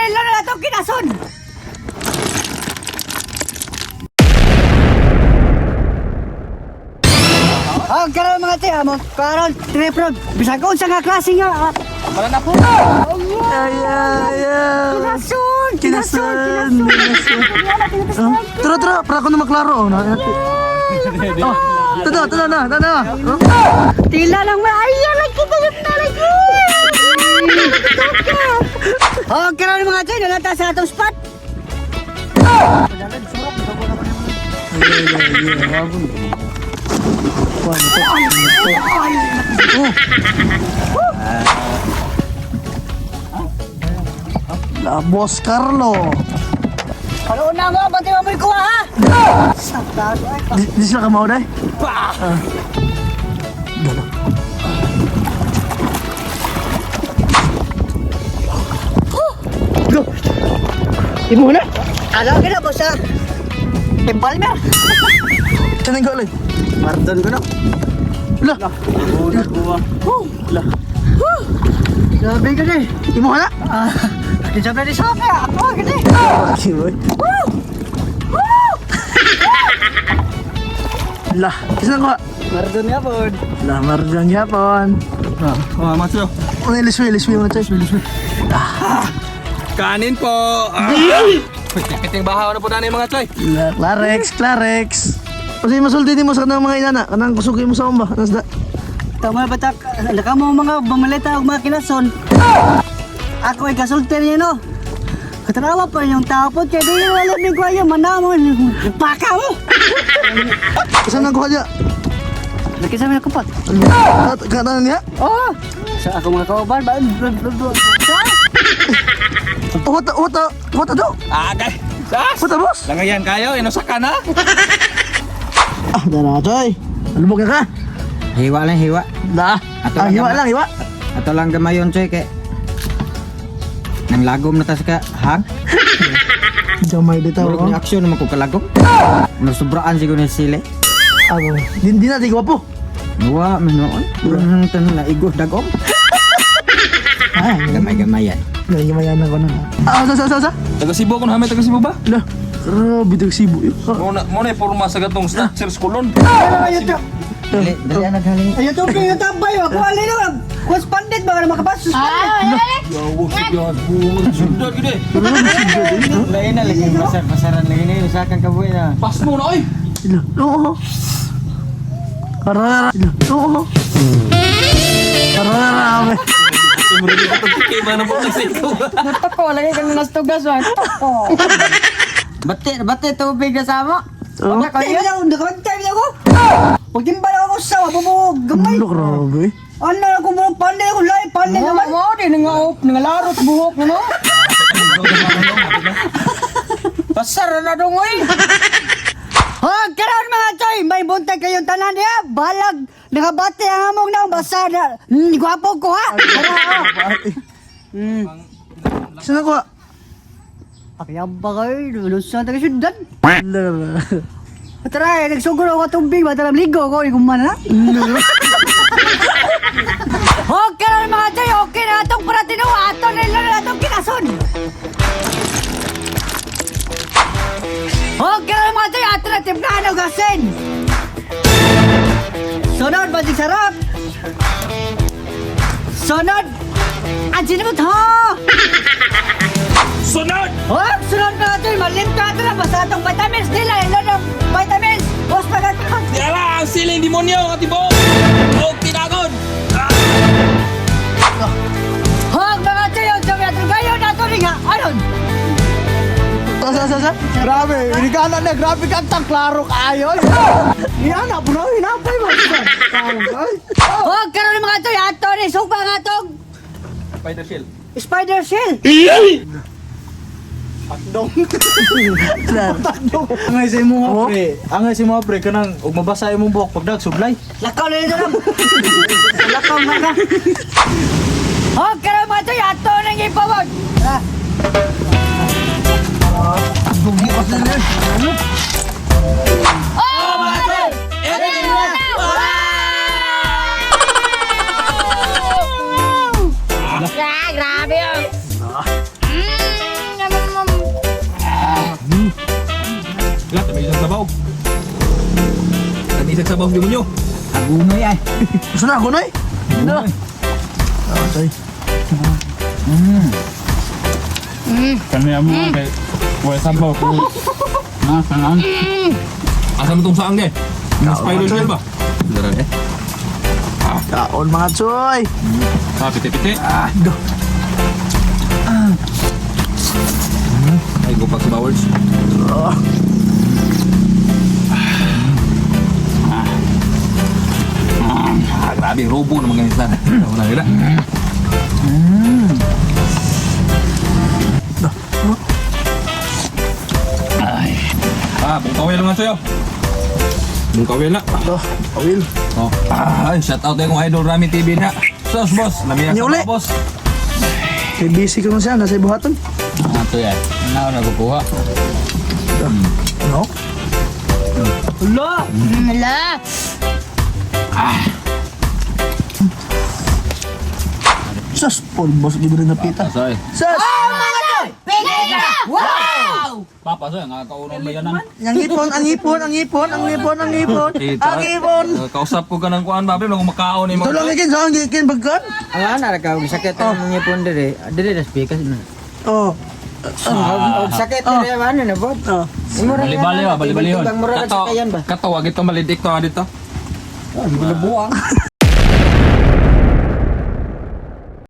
nila na itong kinason! Ang karoon mga tiya mo, karoon, tripod, bisag ko sa nga klase nga. Wala na po. Kinason! Kinason. Tara, para ako na maklaro. Tada na. Tila lang ba? Ayan, nagkita yung talaga! Ang karoon mga tiya, nalata sa atong spot. Boss Carlo. Ano na mo, ba't mo may kuha ha? Di sila kamao day? Go! Imo na? Alam ka na, boss ha? Timbal na. Kanang galay. Mardon ko na. Lah. Grabe ka na eh. Imo ka na? Nakisabi ni Sophie ha? Ako ka na eh. Kiboy. Lah, kisang ko. Mardon nga po. Lah, marjan yapon. Matyo. Liswi mo na tayo. Liswi. Kanin po. Kiting bahaw na po na yung mga choy. Clarex. Kasi masulti din mo sa kanang mga inana. Kanang kusugi mo sa umba. Nasda. Tama ba tak? Laka mo mga bumalita o mga kinason. Ako ay kasulti niya no. Katarawa pa yung tao po. Kaya di yung alam ni Guaya. Manamon. Paka mo. Saan nang kuha niya? Nakisabi na kupat. Kanan niya? Oo. Sa ako mga kauban. Wata daw. Agay. Sas. Wata boss. Langayan kayo. Inusak ka na. Dara coy. Alubog na ka. Hiwa lang, hiwa. Dah. Hiwa lang, hiwa. Ato lang gamayon, coy, kay... Nang lagom na tas ka, hang? Jamay dito. Murag ni aksyon naman ko kalagom. Nasubraan siguro ni sile. Ako. Di na, di ko po. Nuwa, manoon. Urang tanong na igos dagom. Gamay-gamayan. Gamayan ako na. Sa? Taga Cebu ko na taga Cebu ba? Lah. Grabe tag Cebu. Muna yung porma sa gatong structures kulon. Dali ang naghaling. Ayun to, yung tambay. Ako alin na. Suspended ba? Makabas suspended. Yawo, sigad. Sundad gini. Lain na lagi pasaran lagi ni usakan kabuhi na. Pas mo na oy. Oo. Karara. Oo. Karara. Mura dito pagkikay ba na po sa ito. Natok ko, lagi kang nastugas. Bate tubig na sama. Nakantay na ako. Huwag din ba ako sa bubog gamay. Ano grabe? Ano ako mo pandai ako lai pandai naman. Mo di nga larot buhok no. Pasar na dong oy. Oh, karon mga choy, may buntag kayong tanan niya. Balag nakabati ang among na basa na. Gwapo ko ha. Saan ako? Akyan ba kayo? Lulusan taga syudad. Lah. Tara, nagsuguro ako tubig. Matalam ligo ko. Ikuman na. Okay na mga choy. Okay na itong paratino. Ato nila na itong kinason. Okay na mga choy. Ato na timplahan o gasin. Sunod, basig sarap. Sunod. Ansin mo to. Sunod! Oh, sunod mga choy. Malimta ito na. Basta itong vitamins nila. Ilo ng vitamins. Bos pa natin. Yala, ang siling demonyo, katibo! O, tinagod! Hog mga choy. Ang sabi natin ngayon. Ato rin nga. Anon? Sa. Grabe. Ini ka na. Grabe ka. Klaro kayo. Yan na bro. Hinapay mo. Hog karon mga choy. Ato rin. Sugpa nga itong Spider shell. spider shell. Angay sa imo pre. Angay sa imo pre kanang ug mabasa imong buhok pag dagsublay. Lakaw na nito lang. Lakaw na ka. Hog karon mga choy. Ato rin ipawag. Bugi pa sila. Oh mga choy. Grabe yun. isag sa bawas nyo. Agunoy ay. Gusto na ako, Noy? Agunoy. Ah, Choy. Kanya mo kay Kuya Sabaw ko. Na, kanan. Asa mo itong saang de? Yung spider shell ba? Daran eh. Kaon mga Choy. Ah, piti-piti. Ay, gupak sa bowels. Grabe, robo na mga isla. Ako na nila. Bung kawil nga sa'yo. Bung kawil na. Ito, Awil. Oh. Ay, shout out yung idol Rami TV na. Sos, boss. Lamihan Ni sa uli. mga boss. Kay busy ko na siya, nasa ibuhaton. Ato yan. Ano na kukuha? Ano? Hala! Sus, pulbos, di ba rin napita? Sorry. Sus! Papa, so, nga kaunong bayanan. Ang ipon, ang ipon, ang ipon, ang ipon, ang ipon, ang ipon. Kausap ko ka ng kuhaan, babe. Lang makaon ni mga. Tulong ikin, saan ikin bagkan? Ang ana ka og sakit ang ngipon dire. Dire na speaker na. Oh. Og sakit dire ano na bot. Oh. Bali-bali ba? Bali-bali yun. Bang mura Kato, sa kayan ba? kato, wag ito malidik to dito. Buang.